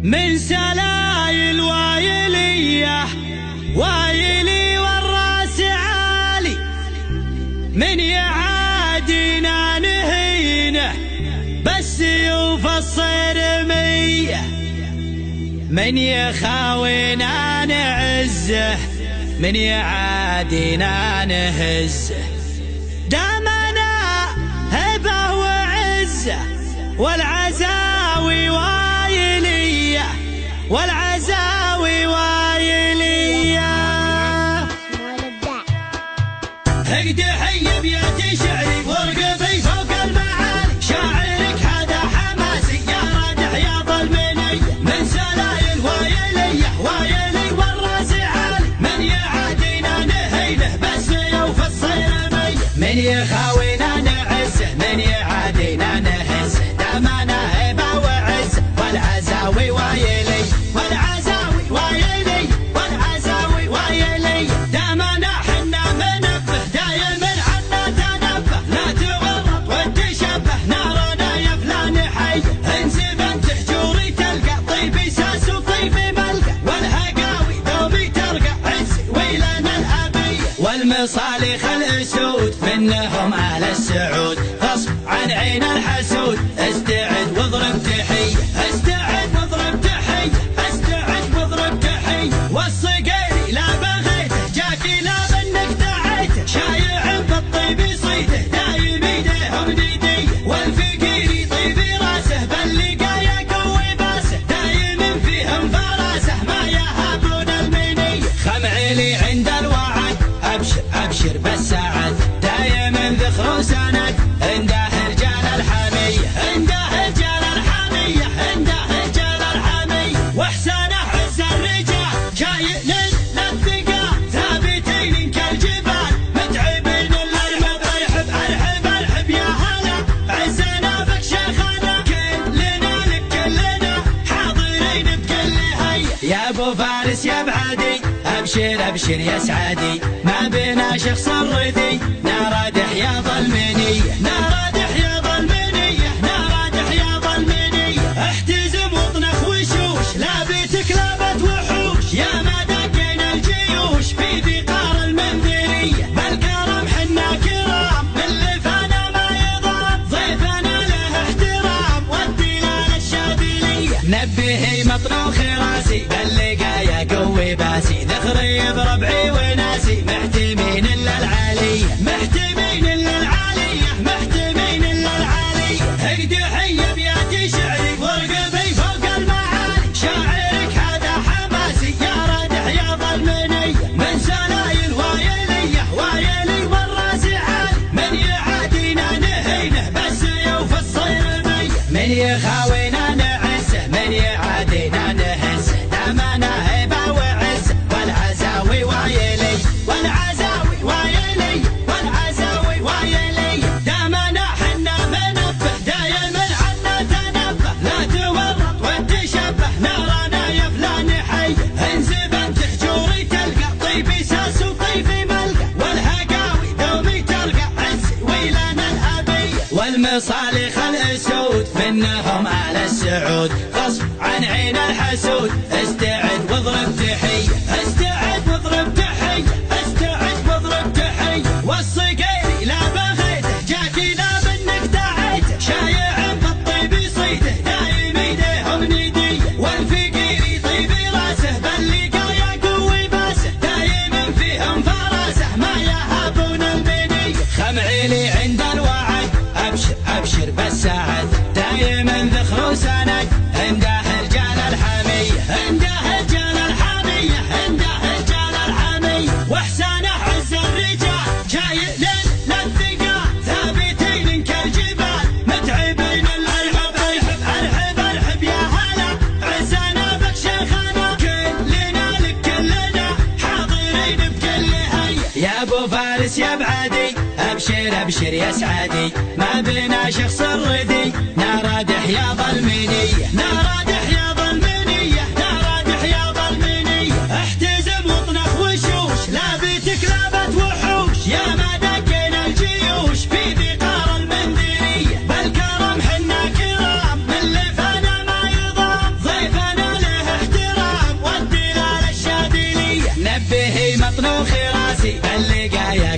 من سلايل وايلية وايلي والراس عالي، من يعادينا نهينه بس يوفى الصرمية، من يخاوينا نعزه من يعادينا نهزه. دامنا هبه وعزه والعزاوي وايلية والعزاوي وايلية. اقدي حي بيدي شعري وارقبي فوق المعالي، شاعرك هذا حماسي يا رادح يا ظلمني، من سلايل وايلية وايلي والراس عالي، من يعادينا نهينه بس يوفى الصرمية، من يخاوينا نعزه من يعادينا نهزه. دامنا هبه وعزه والعزاوي وايلي والعزاوي وايلي والعزاوي وايلي. دامنا حنا منبه دايم عنا تنبه، لا تورط وتشبه نارنا يا فلان حي، انزب انت حجوري تلقى طيبي ساس وطيبي ملقى، والهقاوي دوبي ترقى عزي ويلنا الابيه، والمصالح الاسود منهم اهل السعود، غصب عن عين الحسود استعد واضرب تحيه، استعد واضرب تحيه، استعد واضرب تحيه. والصقيري لا بغيته جاكي لا بنك دعيته، شايع بالطيب صيده دايم ايديهم نديه، والفقيري طيبي راسه باللقايا قوي باسه، دايم فيهم فراسه ما يهابون المنيه. خمعيلي عند الوعد ابشر ابشر بالسعد، دايم ذخر وسند عنده رجال الحميه، عنده رجال الحميه، عنده رجال الحميه. واحسانه عز الرجال شايل للثقال، ثابتين كالجبال متعبين الارحب ارحب ارحب ارحب يا هلا، عزنا بك شيخنا كلنا لك كلنا حاضرين بكل هيا. يا ابو فارس يا بعدي ابشر ابشر يا سعادي، ما بينا شخص الردي نارادح يا ظلمنيه، نارادح يا ظلمنيه، نارادح يا ظلمنيه. احتزم واطنخ وشوش لابتك لابت وحوش، يا ما دقينا الجيوش في ذقار المنذريه، بالكرم حنا كرام من لفانا ما يضام، ضيفنا له احترام والدلال الشاذليه. نبهي مطنوخ راسي باللقايا قوي باسي، ذخري بربعي وناسي محتمين الا العاليه، محتمين الا العاليه، محتمين الا العاليه. اقدي حي بيدي شعري وارقبي فوق المعالي، شاعرك هذا حماسي يا رادح يا ظلمني، من سلايل وايليه وايلي والراس عالي، من يعادينا نهينه بس يوفى الصرميه، من يخاوينا نعزه من يعادينا نهزه. دامنا هبه وعزه والعزاوي وايلي والعزاوي وايلي والعزاوي وايلي. دامنا حنا منبه دايم عنا تنبه، لا تورط وتشبه نارنا يا فلان حي، انزب انت حجوري تلقى طيبي ساس وطيبي ملقى، والهقاوي دومي ترقى عزي ويلنا الابيه، والمصالح الاسود منهم اهل السعود، غصب عن عين الحسود استعد واضرب تحيه، استعد واضرب تحيه، استعد واضرب تحيه. والصقيري لا بغيته جاكي لا بنك دعيته، شايع بالطيب صيده دايم ايديهم نديه، والفقيري طيبي راسه باللقايا قوي باسه، دايم فيهم فراسه ما يهابون المنيه. خمعيلي عند الوعد ابشر ابشر بالسعد، دايم ذخر وسند عنده رجال الحميه، عنده رجال الحميه، عنده رجال الحميه. واحسانه عز الرجال شايل للثقال، ثابتين كالجبال متعبين الارحب ارحب ارحب ارحب يا هلا، عزنا بك شيخنا كلنا لك كلنا حاضرين بكل هيا. يا ابو فارس يا بعدي ابشر ابشر يا سعادي، ما بينا شخص الردي نارادح يا ظلمنيه، نارادح يا ظلمنيه، نارادح يا ظلمنيه. احتزم واطنخ وشوش لابتك لابت وحوش، يا ما دقينا الجيوش في ذقار المنذريه، بالكرم حنا كرام من لفانا ما يضام، ضيفنا وخراسي اللقايا